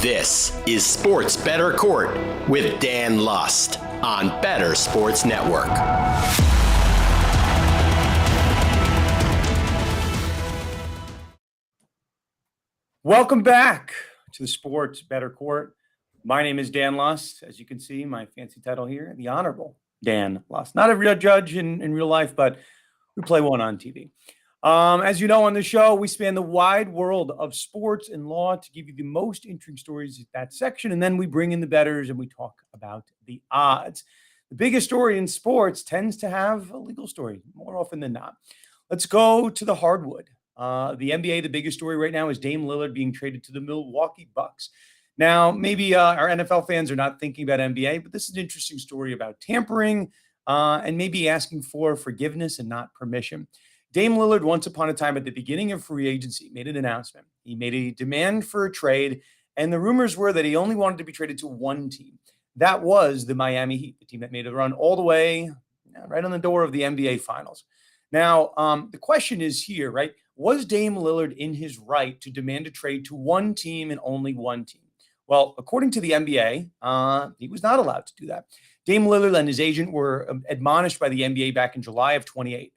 This is Sports Bettor Court with Dan Lust on Bettor Sports Network. Welcome back to the Sports Bettor Court. My name is Dan Lust. As you can see, my fancy title here, the Honorable Dan Lust. Not a real judge in real life, but we play one on TV. As you know, on the show, we span the wide world of sports and law to give you the most intriguing stories in that section. And then we bring in the bettors and we talk about the odds. The biggest story in sports tends to have a legal story more often than not. Let's go to the hardwood. The NBA, the biggest story right now is Dame Lillard being traded to the Milwaukee Bucks. Now, maybe our NFL fans are not thinking about NBA, but this is an interesting story about tampering and maybe asking for forgiveness and not permission. Dame Lillard, once upon a time at the beginning of free agency, made an announcement. He made a demand for a trade, and the rumors were that he only wanted to be traded to one team. That was the Miami Heat, the team that made a run all the way right on the door of the NBA Finals. Now, the question is here, right? Was Dame Lillard in his right to demand a trade to one team and only one team? Well, according to the NBA, he was not allowed to do that. Dame Lillard and his agent were admonished by the NBA back in July 28th,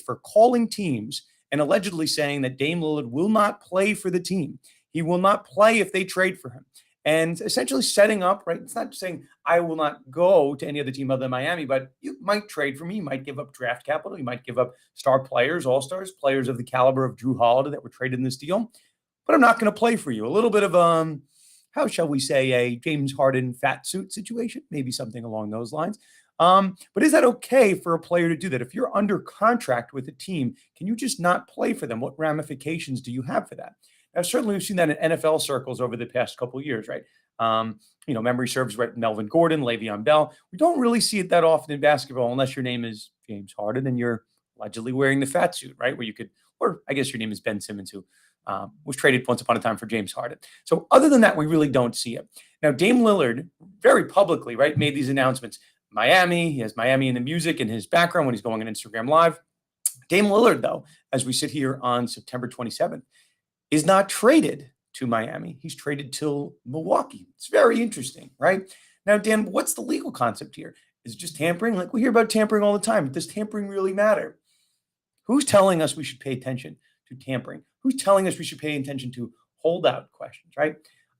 for calling teams and allegedly saying that Dame Lillard will not play for the team. He will not play if they trade for him. And essentially setting up, right? It's not saying I will not go to any other team other than Miami, but you might trade for me. You might give up draft capital. You might give up star players, all-stars, players of the caliber of Drew Holiday that were traded in this deal. But I'm not going to play for you. A little bit of, how shall we say, a James Harden fat suit situation, maybe something along those lines. But is that okay for a player to do that? If you're under contract with a team, can you just not play for them? What ramifications do you have for that? Now, certainly we've seen that in NFL circles over the past couple of years, right? Memory serves, right? Melvin Gordon, Le'Veon Bell. We don't really see it that often in basketball unless your name is James Harden and you're allegedly wearing the fat suit, right? Where you could, or I guess your name is Ben Simmons, who was traded once upon a time for James Harden. So other than that, we really don't see it. Now, Dame Lillard very publicly, right, made these announcements. Miami, he has Miami in the music in his background when he's going on Instagram Live. Dame Lillard, though, as we sit here on September 27th, is not traded to Miami. He's traded to Milwaukee. It's very interesting, right? Now, Dan, what's the legal concept here? Is it just tampering? Like we hear about tampering all the time. Does tampering really matter? Who's telling us we should pay attention to tampering? Who's telling us we should pay attention to holdout questions, right?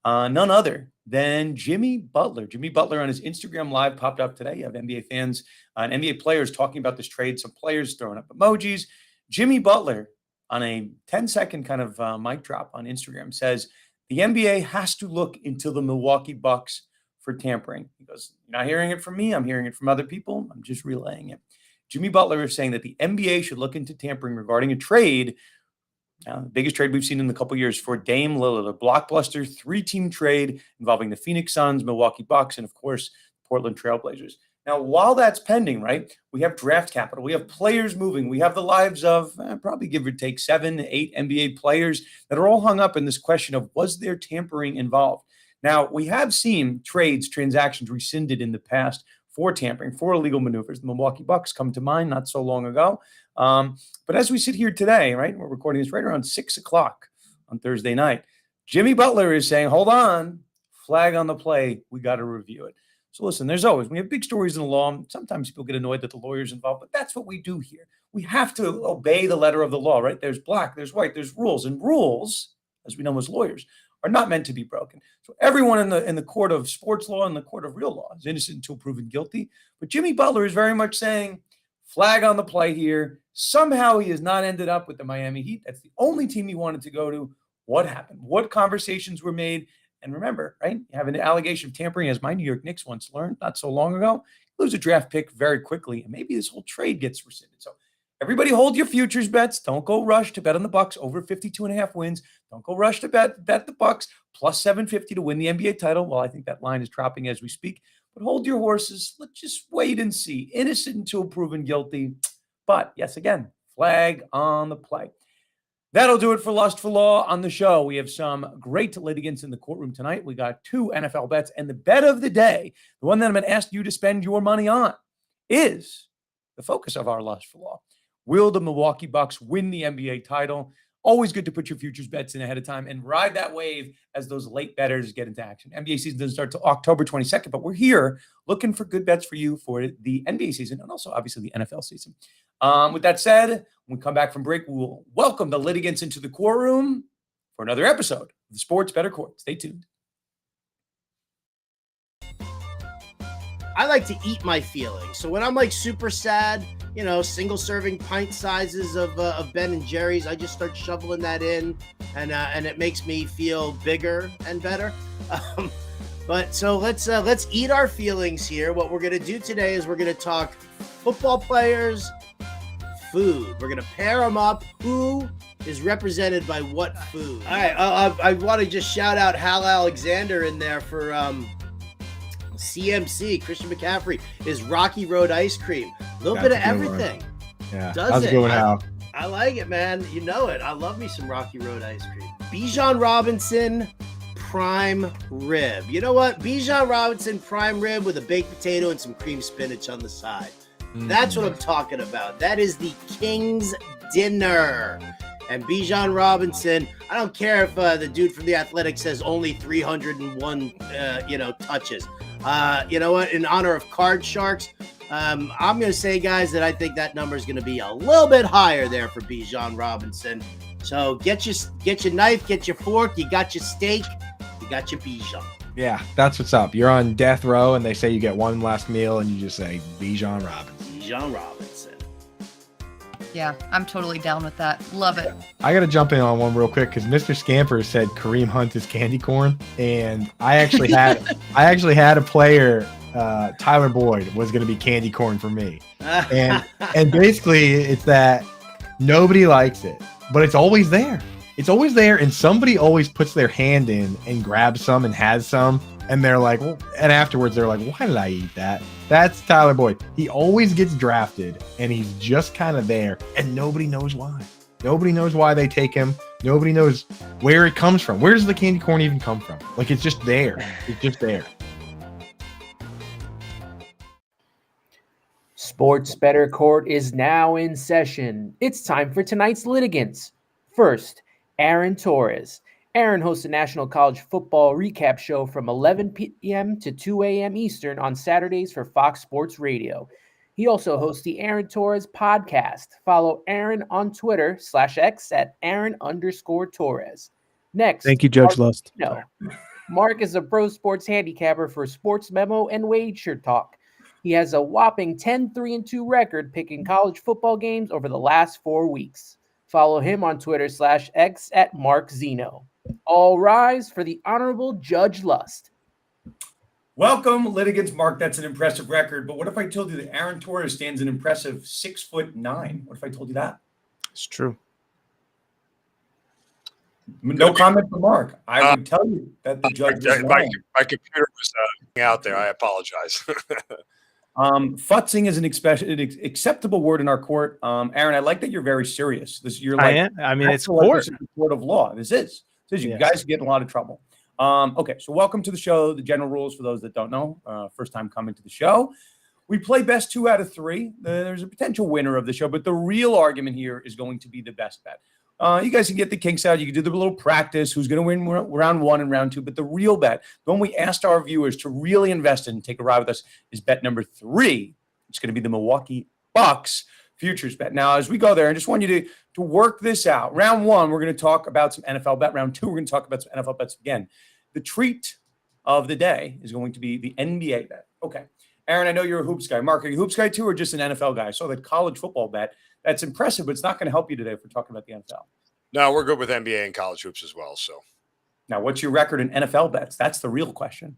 None other than Jimmy Butler. Jimmy Butler on his Instagram Live popped up today. You have NBA fans and NBA players talking about this trade. Some players throwing up emojis. Jimmy Butler on a 10-second kind of mic drop on Instagram says, the NBA has to look into the Milwaukee Bucks for tampering. He goes, you're not hearing it from me. I'm hearing it from other people. I'm just relaying it. Jimmy Butler is saying that the NBA should look into tampering regarding a trade. Now, the biggest trade we've seen in a couple of years for Dame Lillard, a blockbuster 3-team trade involving the Phoenix Suns, Milwaukee Bucks, and of course, Portland Trail Blazers. Now, while that's pending, right, we have draft capital, we have players moving, we have the lives of probably give or take 7 to 8 NBA players that are all hung up in this question of was there tampering involved? Now, we have seen trades, transactions rescinded in the past for tampering, for illegal maneuvers. The Milwaukee Bucks come to mind not so long ago. But as we sit here today, right, we're recording this right around 6 o'clock on Thursday night. Jimmy Butler is saying, hold on, flag on the play. We got to review it. So listen, we have big stories in the law. Sometimes people get annoyed that the lawyer's involved, but that's what we do here. We have to obey the letter of the law, right? There's black, there's white, there's rules. And rules, as we know as lawyers, are not meant to be broken. So everyone in the court of sports law and the court of real law is innocent until proven guilty. But Jimmy Butler is very much saying, flag on the play here. Somehow he has not ended up with the Miami Heat. That's the only team he wanted to go to. What happened? What conversations were made? And remember, right, you have an allegation of tampering, as my New York Knicks once learned not so long ago. You lose a draft pick very quickly, and maybe this whole trade gets rescinded. So everybody hold your futures bets. Don't go rush to bet on the Bucks over 52.5 wins. Don't go rush to bet the Bucks plus 750 to win the NBA title. Well, I think that line is dropping as we speak. But hold your horses. Let's just wait and see. Innocent until proven guilty. But, yes, again, flag on the play. That'll do it for Lust for Law on the show. We have some great litigants in the courtroom tonight. We got 2 NFL bets. And the bet of the day, the one that I'm going to ask you to spend your money on, is the focus of our Lust for Law. Will the Milwaukee Bucks win the NBA title? Always good to put your futures bets in ahead of time and ride that wave as those late bettors get into action. NBA season doesn't start till October 22nd, but we're here looking for good bets for you for the NBA season and also obviously the NFL season. With that said, when we come back from break, we'll welcome the litigants into the courtroom for another episode of the Sports Bettor Court. Stay tuned. I like to eat my feelings. So when I'm like super sad, single serving pint sizes of Ben and Jerry's, I just start shoveling that in, and it makes me feel bigger and better. But so let's eat our feelings here. What we're gonna do today is we're gonna talk football players, food. We're gonna pair them up. Who is represented by what food? All right, I want to just shout out Hal Alexander in there for CMC, Christian McCaffrey, is Rocky Road ice cream. A little bit of everything. Yeah, that's a good one, Hal. I like it, man. You know it. I love me some Rocky Road ice cream. Bijan Robinson prime rib. You know what? Bijan Robinson prime rib with a baked potato and some cream spinach on the side. That's what I'm talking about. That is the King's dinner. And Bijan Robinson, I don't care if the dude from the Athletics says only 301, touches. You know what? In honor of Card Sharks, I'm going to say, guys, that I think that number is going to be a little bit higher there for Bijan Robinson. So get your knife, get your fork, you got your steak, you got your Bijan. Yeah, that's what's up. You're on death row, and they say you get one last meal, and you just say Bijan Robinson. Bijan Robinson. Yeah, I'm totally down with that. Love it. I got to jump in on one real quick because Mr. Scamper said Kareem Hunt is candy corn, and I actually had a player, Tyler Boyd, was going to be candy corn for me, and basically it's that nobody likes it, but it's always there. It's always there, and somebody always puts their hand in and grabs some and has some, and they're like, well, and afterwards they're like, why did I eat that? That's Tyler Boyd. He always gets drafted, and he's just kind of there, and nobody knows why. Nobody knows why they take him. Nobody knows where it comes from. Where does the candy corn even come from? Like, it's just there. It's just there. Sports Bettor Court is now in session. It's time for tonight's litigants. First, Aaron Torres. Aaron hosts a national college football recap show from 11 p.m. to 2 a.m. Eastern on Saturdays for Fox Sports Radio. He also hosts the Aaron Torres podcast. Follow Aaron on Twitter /X at Aaron_Torres. Next. Thank you, Judge Lust. No. Mark is a pro sports handicapper for SportsMemo and Wagertalk. He has a whopping 10-3-2 record picking college football games over the last 4 weeks. Follow him on Twitter /X at Mark Zinno. All rise for the Honorable Judge Lust. Welcome, litigants. Mark, that's an impressive record. But what if I told you that Aaron Torres stands an impressive 6'9"? What if I told you that? It's true. No comment from Mark. I would tell you that the judge was my computer was out there. I apologize. Futzing is an acceptable word in our court. Aaron, I like that you're very serious. You're like, it's court. Court of law. This is you guys get in a lot of trouble. Okay, so welcome to the show. The general rules for those that don't know, first time coming to the show. We play best 2 out of 3. There's a potential winner of the show, but the real argument here is going to be the best bet. You guys can get the kinks out. You can do the little practice, who's going to win round 1 and round 2. But the real bet, the one we asked our viewers to really invest in and take a ride with us, is bet number 3. It's going to be the Milwaukee Bucks futures bet. Now, as we go there, I just want you to work this out. Round 1, we're going to talk about some NFL bet. Round 2, we're going to talk about some NFL bets again. The treat of the day is going to be the NBA bet. Okay. Aaron, I know you're a hoops guy. Mark, are you a hoops guy too, or just an NFL guy? I saw that college football bet. That's impressive, but it's not going to help you today if we're talking about the NFL. No, we're good with NBA and college hoops as well. So now, what's your record in NFL bets? That's the real question.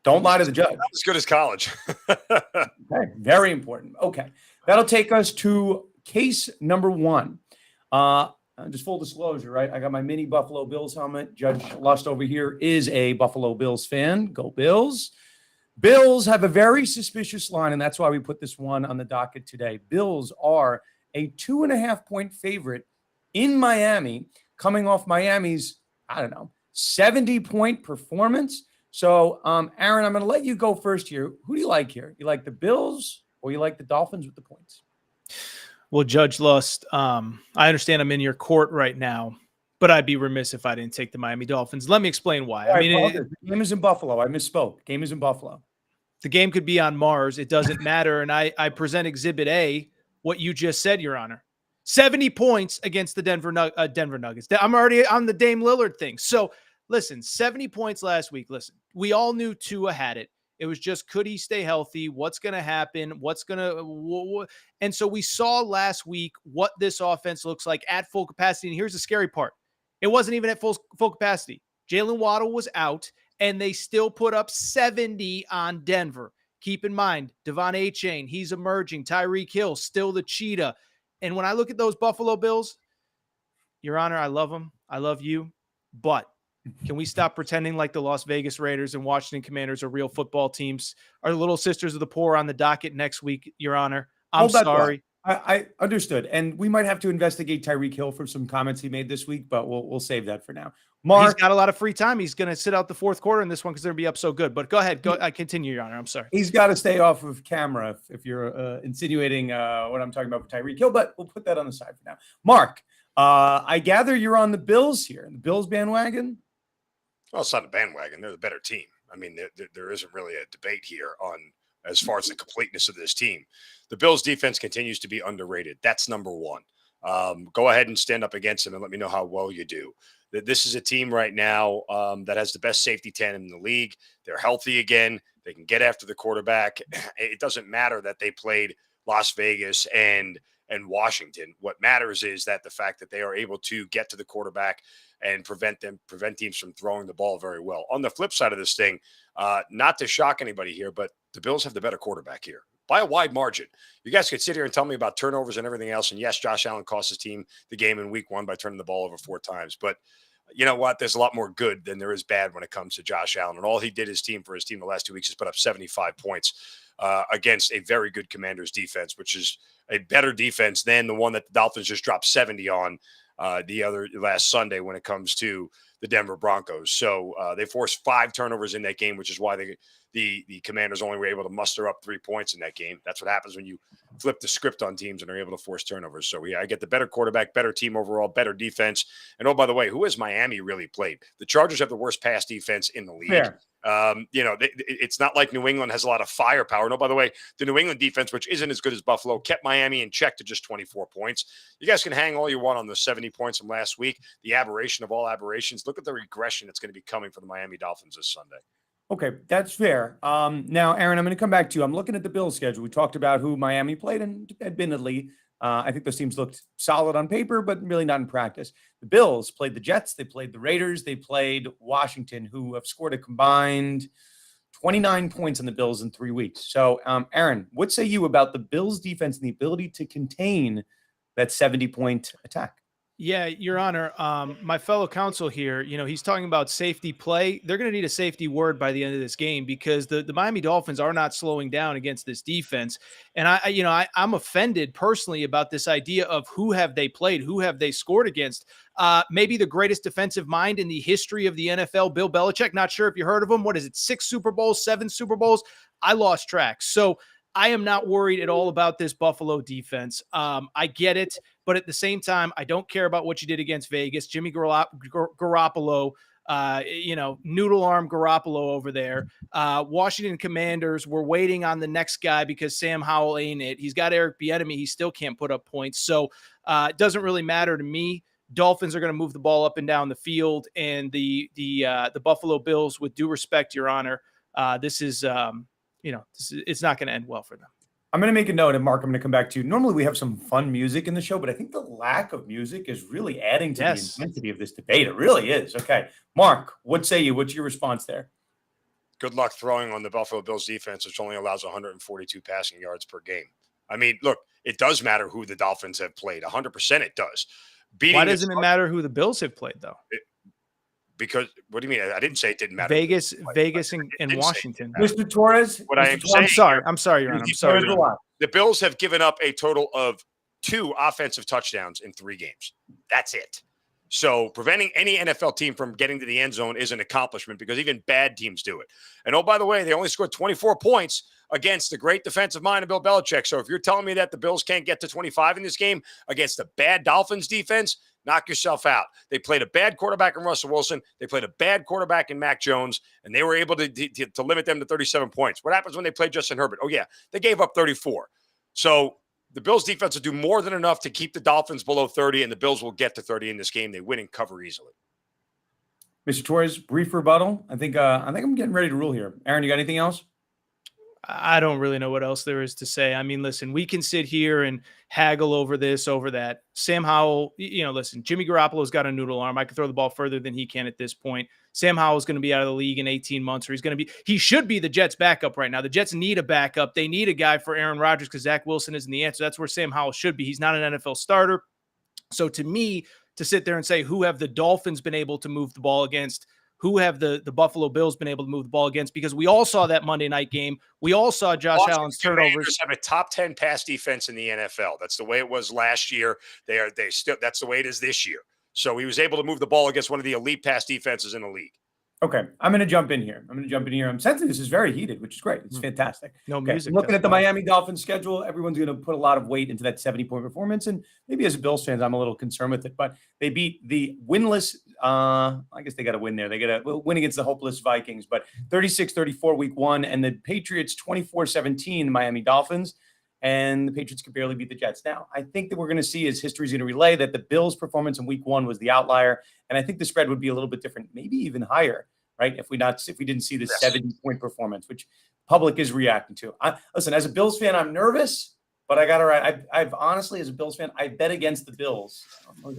Don't lie to the judge. Not as good as college. Okay, very important. Okay, that'll take us to case number 1. Just full disclosure, right? I got my mini Buffalo Bills helmet. Judge Lust over here is a Buffalo Bills fan. Go Bills. Bills have a very suspicious line, and that's why we put this one on the docket today. Bills are a 2.5-point favorite in Miami, coming off Miami's, 70-point performance. So, Aaron, I'm going to let you go first here. Who do you like here? You like the Bills or you like the Dolphins with the points? Well, Judge Lust, I understand I'm in your court right now, but I'd be remiss if I didn't take the Miami Dolphins. Let me explain why. I mean, the game is in Buffalo. I misspoke. Game is in Buffalo. the game could be on Mars. It doesn't matter. And I present Exhibit A, what you just said, Your Honor. 70 points against the Denver Nuggets. I'm already on the Dame Lillard thing. So listen, 70 points last week. Listen, we all knew Tua had it. It was just, could he stay healthy? What's going to happen? And so we saw last week what this offense looks like at full capacity. And here's the scary part. It wasn't even at full capacity. Jalen Waddle was out, and they still put up 70 on Denver. Keep in mind, Devon Achane, he's emerging. Tyreek Hill, still the cheetah. And when I look at those Buffalo Bills, Your Honor, I love them. I love you. But can we stop pretending like the Las Vegas Raiders and Washington Commanders are real football teams? Are the Little Sisters of the Poor on the docket next week, Your Honor? I'm sorry. I understood. And we might have to investigate Tyreek Hill for some comments he made this week, but we'll save that for now. Mark, he's got a lot of free time. He's going to sit out the fourth quarter in this one because they're going to be up so good. But go ahead. I continue, Your Honor. I'm sorry. He's got to stay off of camera if you're insinuating what I'm talking about with Tyreek Hill, but we'll put that on the side for now. Mark, I gather you're on the Bills here, the Bills bandwagon? Well, it's not a bandwagon. They're the better team. I mean, there isn't really a debate here on as far as the completeness of this team. The Bills defense continues to be underrated. That's number one. Go ahead and stand up against them and let me know how well you do. This is a team right now that has the best safety tandem in the league. They're healthy again. They can get after the quarterback. It doesn't matter that they played Las Vegas and Washington. What matters is that the fact that they are able to get to the quarterback and prevent teams from throwing the ball very well. On the flip side of this thing, not to shock anybody here, but the Bills have the better quarterback here by a wide margin. You guys could sit here and tell me about turnovers and everything else. And yes, Josh Allen cost his team the game in week 1 by turning the ball over 4 times. But you know what? There's a lot more good than there is bad when it comes to Josh Allen. And all he did for his team the last 2 weeks is put up 75 points against a very good Commanders defense, which is a better defense than the one that the Dolphins just dropped 70 on the last Sunday when it comes to the Denver Broncos. So they forced 5 turnovers in that game, which is why the Commanders only were able to muster up 3 points in that game. That's what happens when you flip the script on teams and are able to force turnovers. So yeah, I get the better quarterback, better team overall, better defense. And oh, by the way, who has Miami really played? The Chargers have the worst pass defense in the league. Fair. It's not like New England has a lot of firepower. No, by the way, the New England defense, which isn't as good as Buffalo, kept Miami in check to just 24 points. You guys can hang all you want on the 70 points from last week. The aberration of all aberrations. Look at the regression that's going to be coming for the Miami Dolphins this Sunday. Okay, that's fair. Now, Aaron, I'm going to come back to you. I'm looking at the Bills schedule. We talked about who Miami played, and admittedly, I think those teams looked solid on paper, but really not in practice. The Bills played the Jets. They played the Raiders. They played Washington, who have scored a combined 29 points on the Bills in 3 weeks. So, Aaron, what say you about the Bills defense and the ability to contain that 70-point attack? Yeah, Your Honor, my fellow counsel here, he's talking about safety play. They're going to need a safety word by the end of this game because the Miami Dolphins are not slowing down against this defense. And I'm offended personally about this idea of who have they played, who have they scored against. Maybe the greatest defensive mind in the history of the NFL, Bill Belichick. Not sure if you heard of him. What is it? 6 Super Bowls, 7 Super Bowls? I lost track. So I am not worried at all about this Buffalo defense. I get it, but at the same time, I don't care about what you did against Vegas. Jimmy Garoppolo, noodle arm Garoppolo over there. Washington Commanders were waiting on the next guy because Sam Howell ain't it. He's got Eric Bieniemy. He still can't put up points. So it doesn't really matter to me. Dolphins are going to move the ball up and down the field, and the Buffalo Bills, with due respect, Your Honor, it's not going to end well for them. I'm going to make a note, and Mark, I'm going to come back to you. Normally we have some fun music in the show, but I think the lack of music is really adding to the intensity of this debate. It really is. Okay. Mark, what say you? What's your response there? Good luck throwing on the Buffalo Bills defense, which only allows 142 passing yards per game. I mean, look, it does matter who the Dolphins have played. 100% it does. Why doesn't it matter who the Bills have played, though? Because what do you mean? I didn't say it didn't matter. Vegas, and Washington. Mr. Torres, I'm sorry, Your Honor. I'm sorry. The Bills have given up a total of 2 offensive touchdowns in 3 games. That's it. So preventing any NFL team from getting to the end zone is an accomplishment because even bad teams do it. And oh, by the way, they only scored 24 points against the great defensive mind of Bill Belichick. So if you're telling me that the Bills can't get to 25 in this game against a bad Dolphins defense, knock yourself out. They played a bad quarterback in Russell Wilson. They played a bad quarterback in Mac Jones, and they were able to limit them to 37 points. What happens when they play Justin Herbert? Oh, yeah, they gave up 34. So the Bills defense will do more than enough to keep the Dolphins below 30, and the Bills will get to 30 in this game. They win and cover easily. Mr. Torres, brief rebuttal. I think I'm getting ready to rule here. Aaron, you got anything else? I don't really know what else there is to say. I mean, listen, we can sit here and haggle over this, over that. Sam Howell, listen, Jimmy Garoppolo's got a noodle arm. I can throw the ball further than he can at this point. Sam Howell's going to be out of the league in 18 months, or he should be the Jets' backup right now. The Jets need a backup. They need a guy for Aaron Rodgers because Zach Wilson isn't the answer. That's where Sam Howell should be. He's not an NFL starter. So to me, to sit there and say, who have the Dolphins been able to move the ball against? Who have the Buffalo Bills been able to move the ball against? Because we all saw that Monday night game. We all saw Josh Allen's turnovers. Have a top 10 pass defense in the NFL. That's the way it was last year. That's the way it is this year. So he was able to move the ball against one of the elite pass defenses in the league. Okay, I'm going to jump in here. I'm sensing this is very heated, which is great. It's fantastic. No music. I'm looking at the Miami Dolphins schedule. Everyone's going to put a lot of weight into that 70-point performance. And maybe as a Bills fan, I'm a little concerned with it. But they beat the winless, I guess they got to win there. They got to win against the hopeless Vikings. But 36-34 week one. And the Patriots 24-17 Miami Dolphins. And the Patriots could barely beat the Jets. Now, I think that we're going to see is history's going to relay that the Bills' performance in week one was the outlier. And I think the spread would be a little bit different, maybe even higher, right? If we didn't see the 70-point performance, which public is reacting to. Listen, as a Bills fan, I'm nervous, but I got to write. I've honestly, as a Bills fan, I bet against the Bills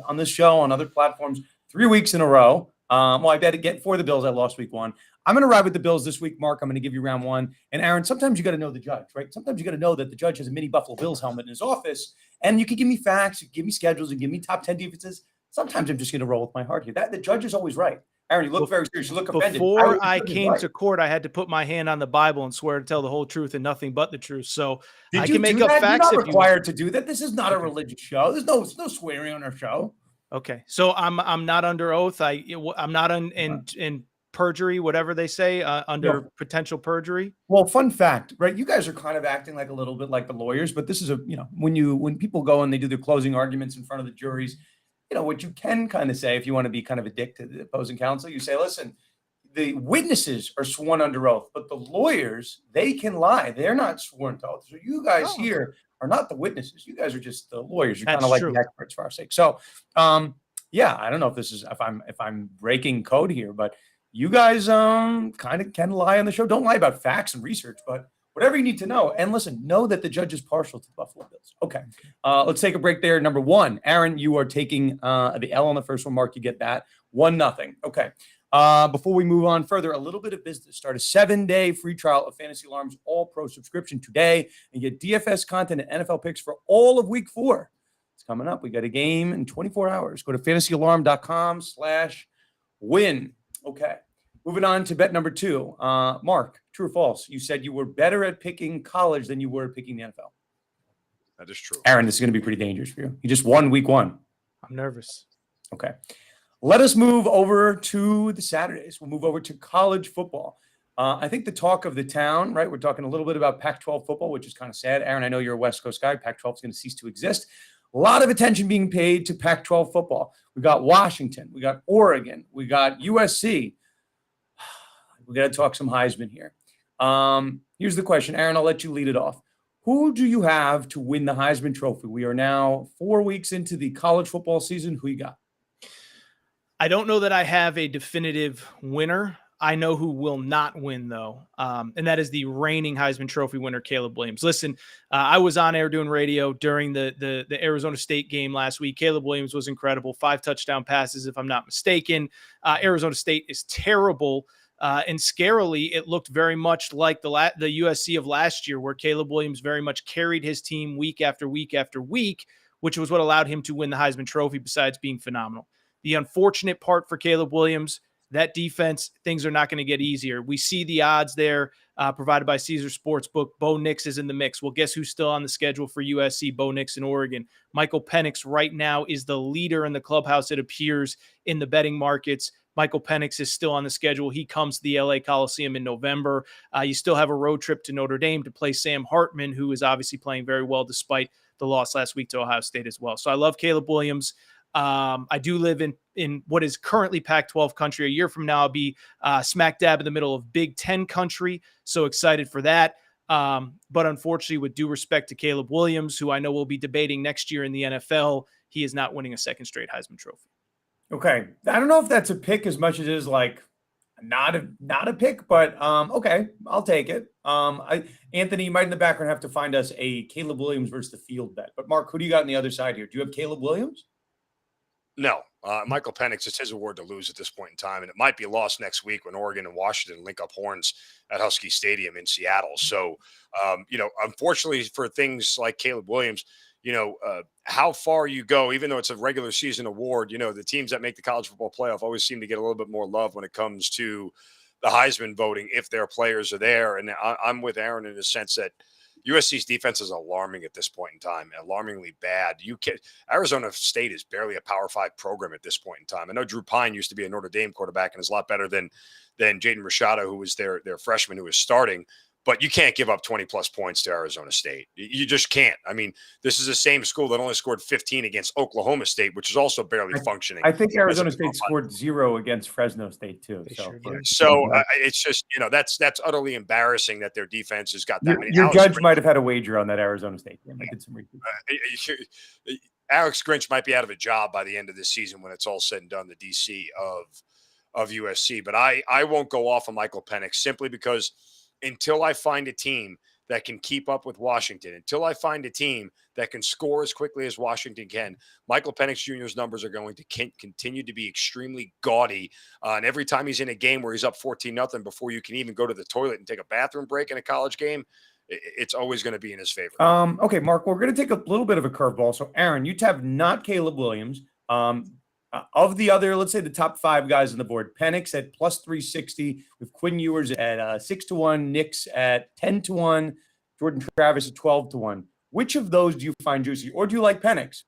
on this show, on other platforms, 3 weeks in a row. I bet again for the Bills. I lost week one. I'm going to ride with the Bills this week, Mark. I'm going to give you round one. And Aaron, sometimes you got to know the judge, right? Sometimes you got to know that the judge has a mini Buffalo Bills helmet in his office, and you can give me facts, you can give me schedules, and give me top 10 defenses. Sometimes I'm just going to roll with my heart here. The judge is always right. Aaron, you look very serious. You look offended. Before I came to court, I had to put my hand on the Bible and swear to tell the whole truth and nothing but the truth. So I can make up facts. You're not required to do that. This is not a religious show. There's no swearing on our show. Okay, so I'm not under oath. I'm not in perjury, whatever they say, under potential perjury. Well, fun fact, right? You guys are kind of acting like a little bit like the lawyers, but this is when people go and they do their closing arguments in front of the juries, what you can kind of say if you want to be kind of a dick to the opposing counsel, you say, listen, the witnesses are sworn under oath, but the lawyers, they can lie. They're not sworn to oath. So you guys here are not the witnesses. You guys are just the lawyers. You're kind of like the experts for our sake. So, I don't know if I'm breaking code here, but you guys kind of can lie on the show. Don't lie about facts and research, but whatever you need to know. And listen, know that the judge is partial to the Buffalo Bills. Okay, let's take a break there. Number one, Aaron, you are taking the L on the first one. Mark, you get that. 1-0. Okay. Before we move on further, a little bit of business. Start a 7-day free trial of Fantasy Alarm's All-Pro subscription today and get DFS content and NFL picks for all of week 4. It's coming up. We got a game in 24 hours. Go to fantasyalarm.com/win. Okay. Moving on to bet number 2. Mark, true or false? You said you were better at picking college than you were at picking the NFL. That is true. Aaron, this is going to be pretty dangerous for you. You just won week 1. I'm nervous. Okay. Let us move over to the Saturdays. We'll move over to college football. I think the talk of the town, right? We're talking a little bit about Pac-12 football, which is kind of sad. Aaron, I know you're a West Coast guy. Pac-12 is going to cease to exist. A lot of attention being paid to Pac-12 football. We got Washington. We got Oregon. We got USC. We got to talk some Heisman here. Here's the question. Aaron, I'll let you lead it off. Who do you have to win the Heisman Trophy? We are now 4 weeks into the college football season. Who you got? I don't know that I have a definitive winner. I know who will not win, though, and that is the reigning Heisman Trophy winner, Caleb Williams. Listen, I was on air doing radio during the Arizona State game last week. Caleb Williams was incredible. 5 touchdown passes, if I'm not mistaken. Arizona State is terrible. And scarily, it looked very much like the USC of last year, where Caleb Williams very much carried his team week after week after week, which was what allowed him to win the Heisman Trophy besides being phenomenal. The unfortunate part for Caleb Williams, that defense, things are not going to get easier. We see the odds there provided by Caesar Sportsbook. Bo Nix is in the mix. Well, guess who's still on the schedule for USC? Bo Nix in Oregon. Michael Penix right now is the leader in the clubhouse, it appears, in the betting markets. Michael Penix is still on the schedule. He comes to the LA Coliseum in November. You still have a road trip to Notre Dame to play Sam Hartman, who is obviously playing very well despite the loss last week to Ohio State as well. So I love Caleb Williams. I do live in what is currently Pac-12 country. A year from now, I'll be smack dab in the middle of Big Ten country. So excited for that. But unfortunately, with due respect to Caleb Williams, who I know will be debating next year in the NFL, he is not winning a second straight Heisman Trophy. Okay. I don't know if that's a pick as much as it is like not a pick, but okay, I'll take it. Anthony, you might in the background have to find us a Caleb Williams versus the field bet. But Mark, who do you got on the other side here? Do you have Caleb Williams? No, Michael Penix, it's his award to lose at this point in time, and it might be lost next week when Oregon and Washington link up horns at Husky Stadium in Seattle. So, unfortunately for things like Caleb Williams, how far you go, even though it's a regular season award, the teams that make the college football playoff always seem to get a little bit more love when it comes to the Heisman voting if their players are there. And I'm with Aaron in the sense that USC's defense is alarming at this point in time, alarmingly bad. Arizona State is barely a Power 5 program at this point in time. I know Drew Pine used to be a Notre Dame quarterback and is a lot better than Jaden Rashada, who was their freshman who was starting. But you can't give up 20-plus points to Arizona State. You just can't. I mean, this is the same school that only scored 15 against Oklahoma State, which is also barely functioning. I think Arizona State scored 0 against Fresno State, too. It's just, that's utterly embarrassing that their defense has got that many. Your judge might have had a wager on that Arizona State game. I did some research. Alex Grinch might be out of a job by the end of this season when it's all said and done, the DC of USC. But I won't go off on Michael Penix simply because until I find a team that can keep up with Washington, until I find a team that can score as quickly as Washington can, Michael Penix Jr.'s numbers are going to continue to be extremely gaudy. And every time he's in a game where he's up 14-0 before you can even go to the toilet and take a bathroom break in a college game, it's always going to be in his favor. Okay, Mark, we're going to take a little bit of a curveball. So, Aaron, you have not Caleb Williams. Of the other, let's say the top 5 guys on the board, Penix at plus 360, with Quinn Ewers at 6-1, Nix at 10-1, Jordan Travis at 12-1. Which of those do you find juicy, or do you like Penix?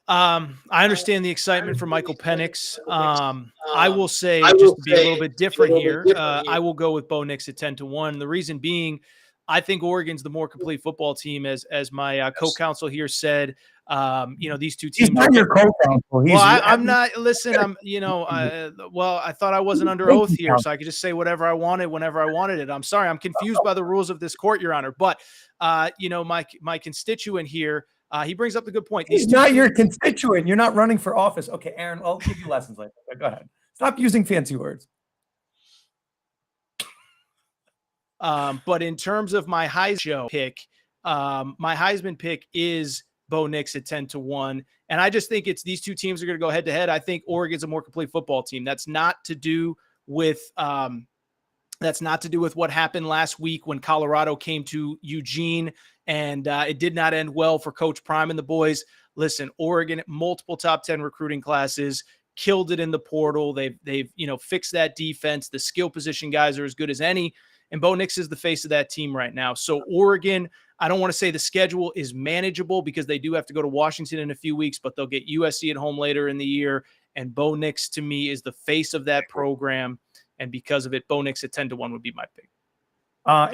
I understand the excitement for Michael Penix. I will say, just to be a little bit different here, I will go with Bo Nix at 10-1. The reason being, I think Oregon's the more complete football team, as my co-counsel here said. These two teams. He's not your co-counsel. I'm not. Listen, I thought I wasn't under oath here, so I could just say whatever I wanted whenever I wanted it. I'm sorry, I'm confused by the rules of this court, Your Honor. But my constituent here, he brings up the good point. He's not your constituent. You're not running for office. Okay, Aaron, I'll give you lessons later. Go ahead. Stop using fancy words. But in terms of my Heisman pick, my Heisman pick is Bo Nix at 10-1. And I just think these two teams are going to go head to head. I think Oregon's a more complete football team. That's not to do with what happened last week when Colorado came to Eugene and it did not end well for Coach Prime and the boys. Listen, Oregon, multiple top 10 recruiting classes, killed it in the portal. They've fixed that defense. The skill position guys are as good as any. And Bo Nix is the face of that team right now. So Oregon, I don't want to say the schedule is manageable because they do have to go to Washington in a few weeks, but they'll get USC at home later in the year. And Bo Nix, to me, is the face of that program. And because of it, Bo Nix at 10-1 would be my pick.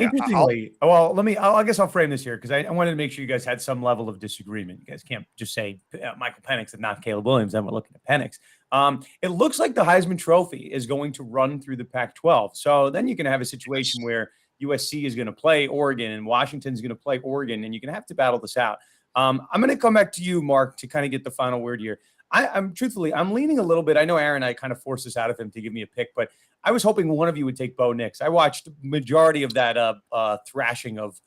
Interestingly, I guess I'll frame this here because I wanted to make sure you guys had some level of disagreement. You guys can't just say Michael Penix and not Caleb Williams. Then we're looking at Penix. It looks like the Heisman Trophy is going to run through the Pac-12. So then you can have a situation where USC is going to play Oregon and Washington's going to play Oregon, and you're going to have to battle this out. I'm going to come back to you, Mark, to kind of get the final word here. I'm leaning a little bit. I know Aaron, I kind of forced this out of him to give me a pick, but I was hoping one of you would take Bo Nix. I watched the majority of that thrashing of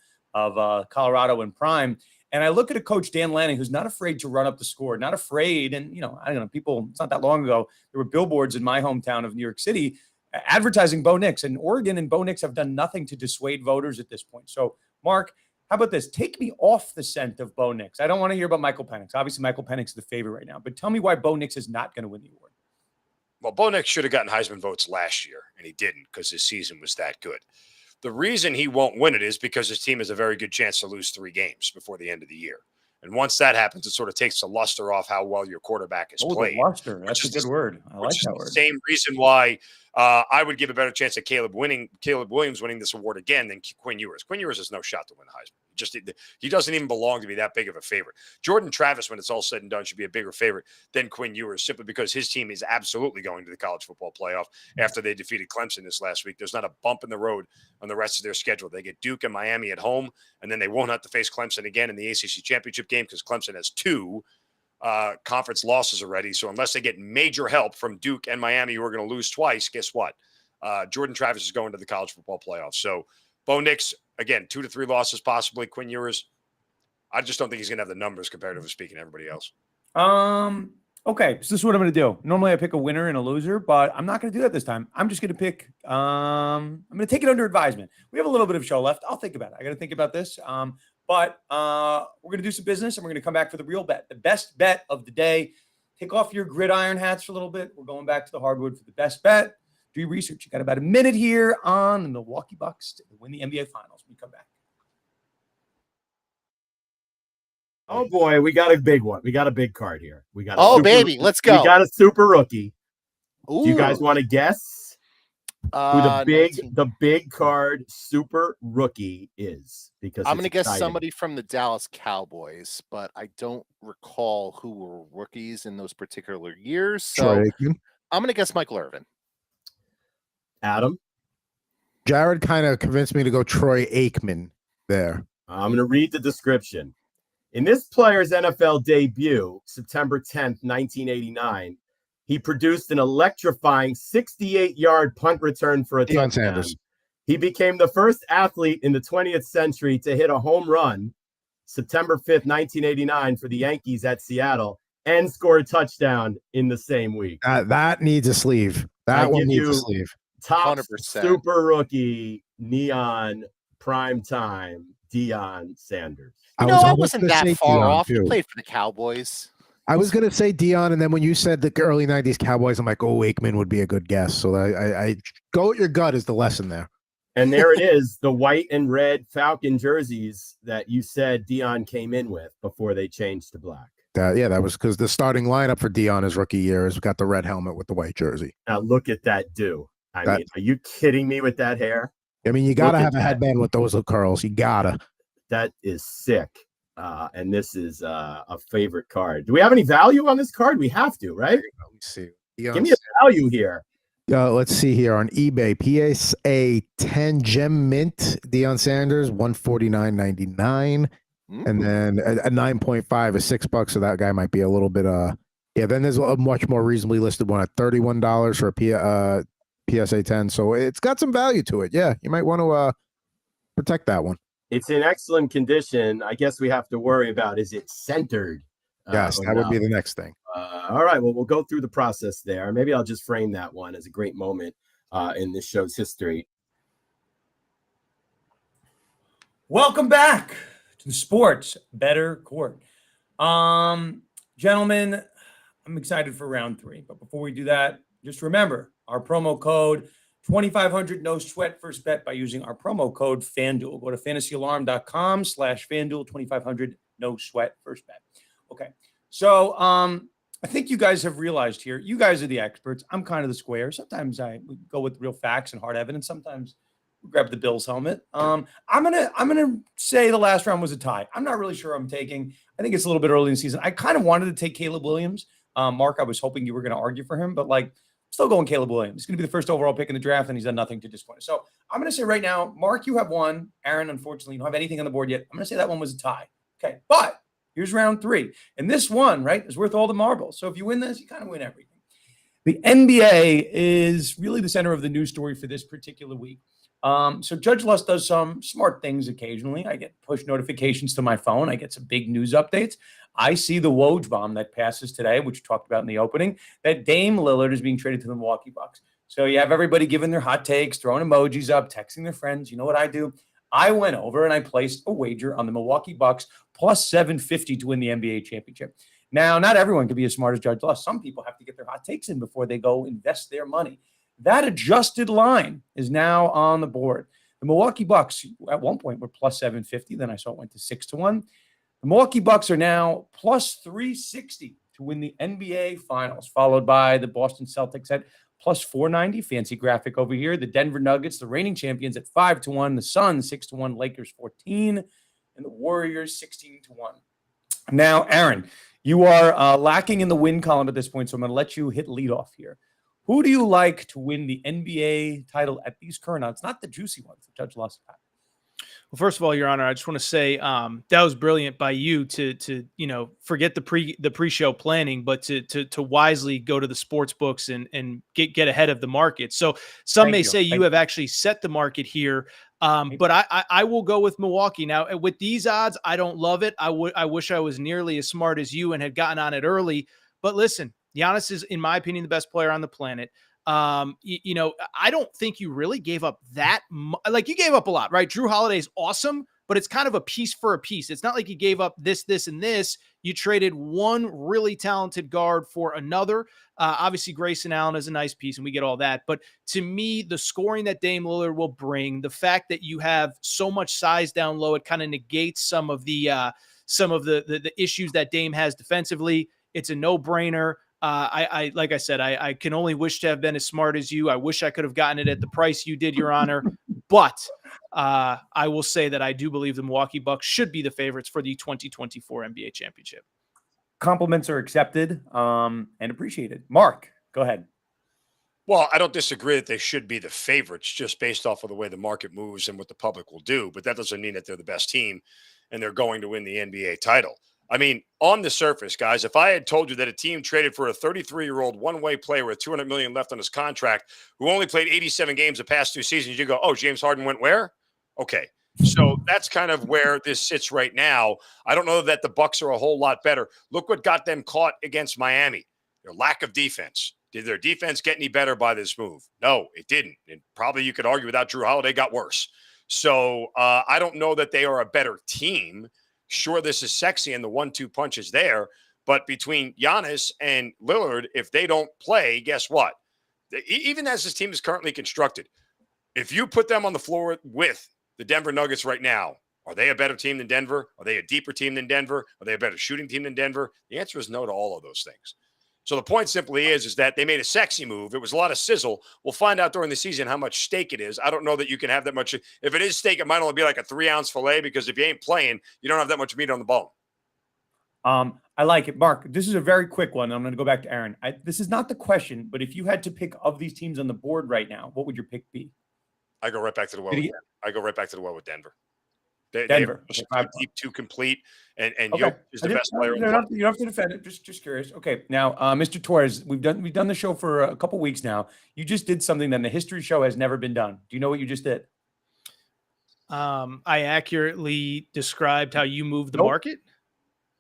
Colorado and Prime. And I look at a coach, Dan Lanning, who's not afraid to run up the score, not afraid. And, I don't know, people, it's not that long ago, there were billboards in my hometown of New York City advertising Bo Nix. And Oregon and Bo Nix have done nothing to dissuade voters at this point. So, Mark, how about this? Take me off the scent of Bo Nix. I don't want to hear about Michael Penix. Obviously, Michael Penix is the favorite right now. But tell me why Bo Nix is not going to win the award. Well, Bo Nix should have gotten Heisman votes last year, and he didn't because his season was that good. The reason he won't win it is because his team has a very good chance to lose 3 games before the end of the year. And once that happens, it sort of takes the luster off how well your quarterback is played. Luster. That's a good word. I like that word. Same reason why I would give a better chance at Caleb Williams winning this award again than Quinn Ewers. Quinn Ewers has no shot to win the Heisman. He doesn't even belong to be that big of a favorite. Jordan Travis, when it's all said and done, should be a bigger favorite than Quinn Ewers simply because his team is absolutely going to the college football playoff after they defeated Clemson this last week. There's not a bump in the road on the rest of their schedule. They get Duke and Miami at home, and then they won't have to face Clemson again in the ACC championship game because Clemson has 2 conference losses already. So unless they get major help from Duke and Miami, who are going to lose twice, guess what? Jordan Travis is going to the college football playoff. So Bo Nix, again, 2 to 3 losses possibly. Quinn Ewers, I just don't think he's going to have the numbers comparatively speaking to everybody else. Okay, so this is what I'm going to do. Normally I pick a winner and a loser, but I'm not going to do that this time. I'm just going to pick, I'm going to take it under advisement. We have a little bit of show left. I'll think about it. I got to think about this. But we're going to do some business, and we're going to come back for the real bet, the best bet of the day. Take off your gridiron hats for a little bit. We're going back to the hardwood for the best bet. Do your research. You got about a minute here on the Milwaukee Bucks to win the NBA Finals. We come back. Oh boy, we got a big one. We got a big card here. We got. Let's go. We got a super rookie. Ooh. Do you guys want to guess who the big card super rookie is? Because I'm going to guess somebody from the Dallas Cowboys, but I don't recall who were rookies in those particular years. So I'm going to guess Michael Irvin. Adam? Jared kind of convinced me to go Troy Aikman there. I'm going to read the description. In this player's NFL debut, September 10th, 1989, he produced an electrifying 68-yard punt return for a touchdown. Sanders. He became the first athlete in the 20th century to hit a home run, September 5th, 1989, for the Yankees at Seattle, and score a touchdown in the same week. That needs a sleeve. That one needs a sleeve. Top 100%. super rookie, neon, prime time, Deion Sanders. I wasn't that far off. He played for the Cowboys. I was going to say Deion, and then when you said the early 90s Cowboys, I'm like, oh, Aikman would be a good guess. So I go with your gut is the lesson there. And there it is, the white and red Falcon jerseys that you said Deion came in with before they changed to black. That was because the starting lineup for Deion his rookie year has got the red helmet with the white jersey. Now look at that do. I mean, are you kidding me with that hair? I mean, you got to have a headband with those curls. You got to. That is sick. And this is a favorite card. Do we have any value on this card? We have to, right? Let me see. Give me a value here. Let's see here on eBay. PSA 10 gem mint Deion Sanders, $149.99. And then a 9.5 is $6. So that guy might be a little bit. Then there's a much more reasonably listed one at $31 for a PSA 10. So it's got some value to it. Yeah, you might want to protect that one. It's in excellent condition. I guess we have to worry about, is it centered? Yes, that would be the next thing. All right, well, we'll go through the process there. Maybe I'll just frame that one as a great moment in this show's history. Welcome back to the Sports Bettor Court. Gentlemen, I'm excited for round 3. But before we do that, just remember our promo code 2,500 no sweat first bet by using our promo code FanDuel. Go to fantasyalarm.com/FanDuel 2,500 no sweat first bet. Okay. So I think you guys have realized here, you guys are the experts. I'm kind of the square. Sometimes I go with real facts and hard evidence. Sometimes we grab the Bills helmet. I'm gonna say the last round was a tie. I'm not really sure I'm taking. I think it's a little bit early in the season. I kind of wanted to take Caleb Williams. Mark, I was hoping you were going to argue for him, but still going Caleb Williams. He's going to be the first overall pick in the draft, and he's done nothing to disappoint us. So I'm going to say right now, Mark, you have one. Aaron, unfortunately, you don't have anything on the board yet. I'm going to say that one was a tie. Okay, but here's round 3. And this one, right, is worth all the marbles. So if you win this, you kind of win everything. The NBA is really the center of the news story for this particular week. So Judge Lust does some smart things occasionally. I get push notifications to my phone. I get some big news updates. I see the Woj bomb that passes today, which we talked about in the opening, that Dame Lillard is being traded to the Milwaukee Bucks. So you have everybody giving their hot takes, throwing emojis up, texting their friends. You know what I do? I went over and I placed a wager on the Milwaukee Bucks plus 750 to win the NBA championship. Now, not everyone can be as smart as Judge Lust. Some people have to get their hot takes in before they go invest their money. That adjusted line is now on the board. The Milwaukee Bucks at one point were plus 750. Then I saw it went to 6-1. The Milwaukee Bucks are now plus 360 to win the NBA Finals, followed by the Boston Celtics at plus 490. Fancy graphic over here. The Denver Nuggets, the reigning champions, at 5-1. The Suns 6-1. Lakers 14, and the Warriors 16-1. Now, Aaron, you are lacking in the win column at this point, so I'm going to let you hit leadoff here. Who do you like to win the NBA title at these current odds? Not the juicy ones that Judge Lust had. Well, first of all, Your Honor, I just want to say that was brilliant by you to forget the pre-show planning, but to wisely go to the sports books and get ahead of the market. So some may say you have actually set the market here, but I will go with Milwaukee. Now, with these odds, I don't love it. I wish I was nearly as smart as you and had gotten on it early. But listen, Giannis is, in my opinion, the best player on the planet. I don't think you really gave up that like you gave up a lot, right? Drew Holiday is awesome, but it's kind of a piece for a piece. It's not like you gave up this, and this. You traded one really talented guard for another. Obviously, Grayson Allen is a nice piece, and we get all that. But to me, the scoring that Dame Lillard will bring, the fact that you have so much size down low, it kind of negates some of the issues that Dame has defensively. It's a no-brainer. Like I said, I can only wish to have been as smart as you. I wish I could have gotten it at the price you did, Your Honor. But I will say that I do believe the Milwaukee Bucks should be the favorites for the 2024 NBA championship. Compliments are accepted and appreciated. Mark, go ahead. Well, I don't disagree that they should be the favorites just based off of the way the market moves and what the public will do. But that doesn't mean that they're the best team and they're going to win the NBA title. I mean, on the surface, guys, if I had told you that a team traded for a 33-year-old one-way player with $200 million left on his contract who only played 87 games the past 2 seasons, you go, oh, James Harden went where? Okay. So that's kind of where this sits right now. I don't know that the Bucks are a whole lot better. Look what got them caught against Miami. Their lack of defense. Did their defense get any better by this move? No, it didn't. And probably you could argue without Drew Holiday got worse. So I don't know that they are a better team. Sure, this is sexy and the 1-2 punch is there, but between Giannis and Lillard, if they don't play, guess what? Even as this team is currently constructed, if you put them on the floor with the Denver Nuggets right now, are they a better team than Denver? Are they a deeper team than Denver? Are they a better shooting team than Denver? The answer is no to all of those things. So the point simply is that they made a sexy move. It was a lot of sizzle. We'll find out during the season how much steak it is. I don't know that you can have that much. If it is steak, it might only be like a 3-ounce filet because if you ain't playing, you don't have that much meat on the bone. I like it. Mark, this is a very quick one. I'm going to go back to Aaron. This is not the question, but if you had to pick of these teams on the board right now, what would your pick be? I go right back to the well. I go right back to the well with Denver. Denver. They're deep, too complete, and okay. Jokic is the best player. You don't have to defend it. Just curious. Okay, now, Mr. Torres, we've done the show for a couple weeks now. You just did something that the history show has never been done. Do you know what you just did? I accurately described how you move the market.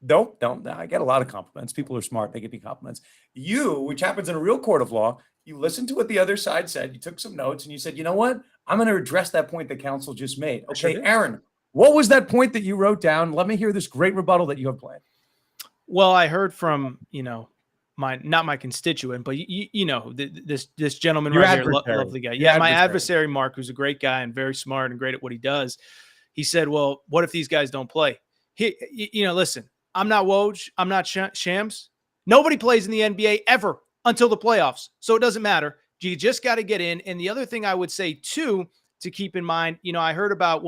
Don't. I get a lot of compliments. People are smart. They give me compliments. You, which happens in a real court of law, you listened to what the other side said. You took some notes and you said, you know what? I'm going to address that point that counsel just made. Okay, Aaron, what was that point that you wrote down? Let me hear this great rebuttal that you have planned. Well, I heard from, not my constituent, but this gentleman right here, lovely guy. Yeah, my adversary, Mark, who's a great guy and very smart and great at what he does. He said, well, what if these guys don't play? Listen, I'm not Woj. I'm not Shams. Nobody plays in the NBA ever until the playoffs. So it doesn't matter. You just got to get in. And the other thing I would say, too, to keep in mind, I heard about,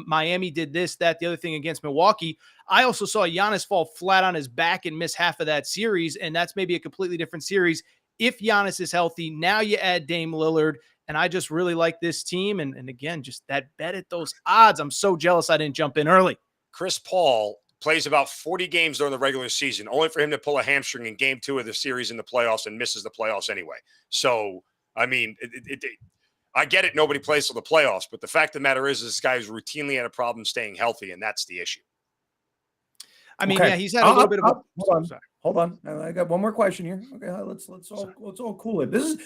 Miami did this, that, the other thing against Milwaukee. I also saw Giannis fall flat on his back and miss half of that series, and that's maybe a completely different series. If Giannis is healthy, now you add Dame Lillard, and I just really like this team. And again, just that bet at those odds. I'm so jealous I didn't jump in early. Chris Paul plays about 40 games during the regular season, only for him to pull a hamstring in game 2 of the series in the playoffs and misses the playoffs anyway. So, I mean, I get it. Nobody plays till the playoffs, but the fact of the matter is this guy has routinely had a problem staying healthy, and that's the issue. I mean, yeah, he's had a little bit of Hold on. I got one more question here. Okay, let's all cool it. This is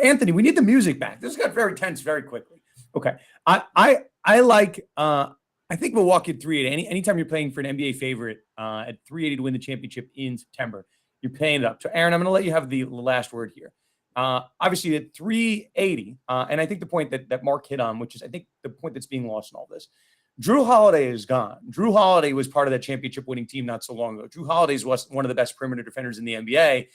Anthony. We need the music back. This got very tense very quickly. Okay, I like I think Milwaukee at 380. Anytime you're playing for an NBA favorite at 380 to win the championship in September, you're paying it up. So, Aaron, I'm going to let you have the last word here. Obviously, at 380, and I think the point that Mark hit on, which is I think the point that's being lost in all this, Drew Holiday is gone. Drew Holiday was part of that championship-winning team not so long ago. Drew Holiday is one of the best perimeter defenders in the NBA.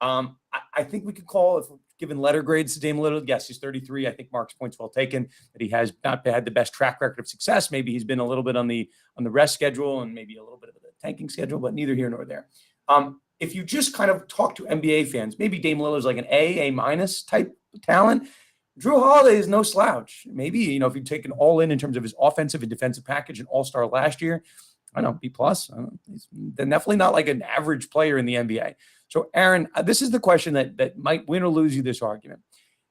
I think we could call, if we're giving letter grades to Dame Lillard, yes, he's 33. I think Mark's point's well taken, that he has not had the best track record of success. Maybe he's been a little bit on the rest schedule and maybe a little bit of the tanking schedule, but neither here nor there. If you just kind of talk to NBA fans, maybe Dame Lillard's like an A- type talent. Drew Holiday is no slouch. Maybe, if you take an all-in terms of his offensive and defensive package, an all-star last year, I don't know, B+. He's definitely not like an average player in the NBA. So, Aaron, this is the question that might win or lose you this argument.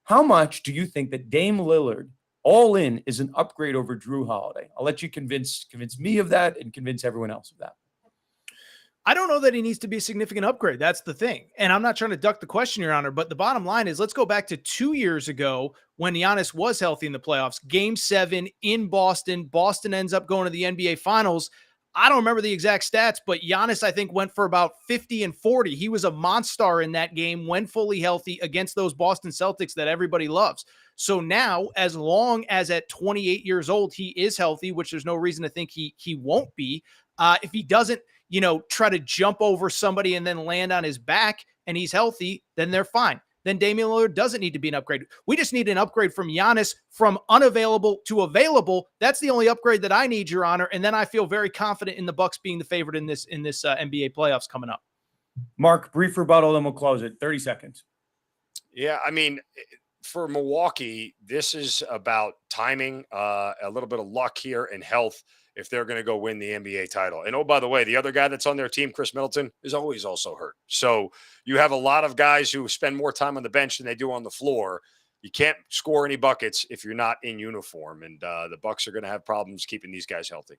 How much do you think that Dame Lillard, all in, is an upgrade over Drew Holiday? I'll let you convince me of that and convince everyone else of that. I don't know that he needs to be a significant upgrade. That's the thing. And I'm not trying to duck the question, Your Honor, but the bottom line is, let's go back to 2 years ago when Giannis was healthy in the playoffs. Game 7 in Boston. Boston ends up going to the NBA Finals. I don't remember the exact stats, but Giannis, I think, went for about 50 and 40. He was a monster in that game when fully healthy against those Boston Celtics that everybody loves. So now, as long as at 28 years old, he is healthy, which there's no reason to think he won't be, if he doesn't, try to jump over somebody and then land on his back and he's healthy, then they're fine. Then Damian Lillard doesn't need to be an upgrade. We just need an upgrade from Giannis from unavailable to available. That's the only upgrade that I need, Your Honor. And then I feel very confident in the Bucks being the favorite in this NBA playoffs coming up. Mark, brief rebuttal, then we'll close it. 30 seconds. Yeah, I mean, for Milwaukee, this is about timing, a little bit of luck here and health if they're going to go win the NBA title. And, oh, by the way, the other guy that's on their team, Chris Middleton, is always also hurt. So you have a lot of guys who spend more time on the bench than they do on the floor. You can't score any buckets if you're not in uniform. And the Bucks are going to have problems keeping these guys healthy.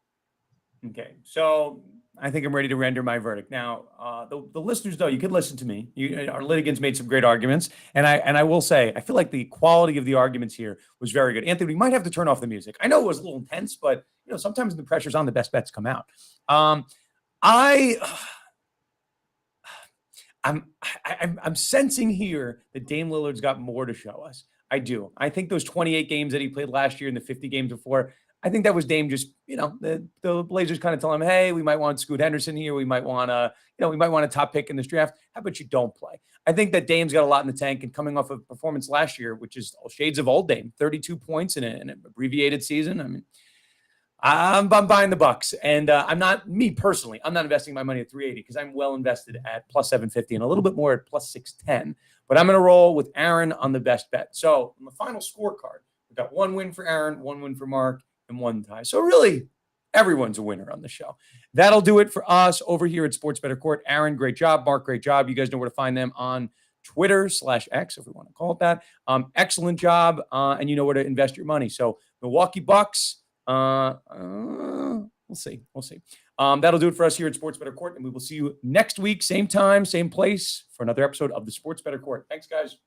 Okay, so I think I'm ready to render my verdict. Now, the listeners, though, you can listen to me. Our litigants made some great arguments, and I will say, I feel like the quality of the arguments here was very good. Anthony, we might have to turn off the music. I know it was a little intense, but sometimes the pressure's on, the best bets come out. I'm sensing here that Dame Lillard's got more to show us. I do. I think those 28 games that he played last year and the 50 games before, I think that was Dame just, the Blazers kind of tell him, hey, we might want Scoot Henderson here. We might want a top pick in this draft. How about you don't play? I think that Dame's got a lot in the tank, and coming off of performance last year, which is shades of old Dame, 32 points in an abbreviated season. I mean, I'm buying the Bucks, and I'm not investing my money at 380 because I'm well invested at plus 750 and a little bit more at plus 610. But I'm going to roll with Aaron on the best bet. So on the final scorecard, we've got one win for Aaron, one win for Mark, and one tie. So really, everyone's a winner on the show. That'll do it for us over here at Sports Bettor Court. Aaron, great job. Mark, great job. You guys know where to find them on Twitter/X, if we want to call it that. Excellent job, and you know where to invest your money. So Milwaukee Bucks. We'll see. That'll do it for us here at Sports Bettor Court, and we will see you next week, same time, same place, for another episode of the Sports Bettor Court. Thanks, guys.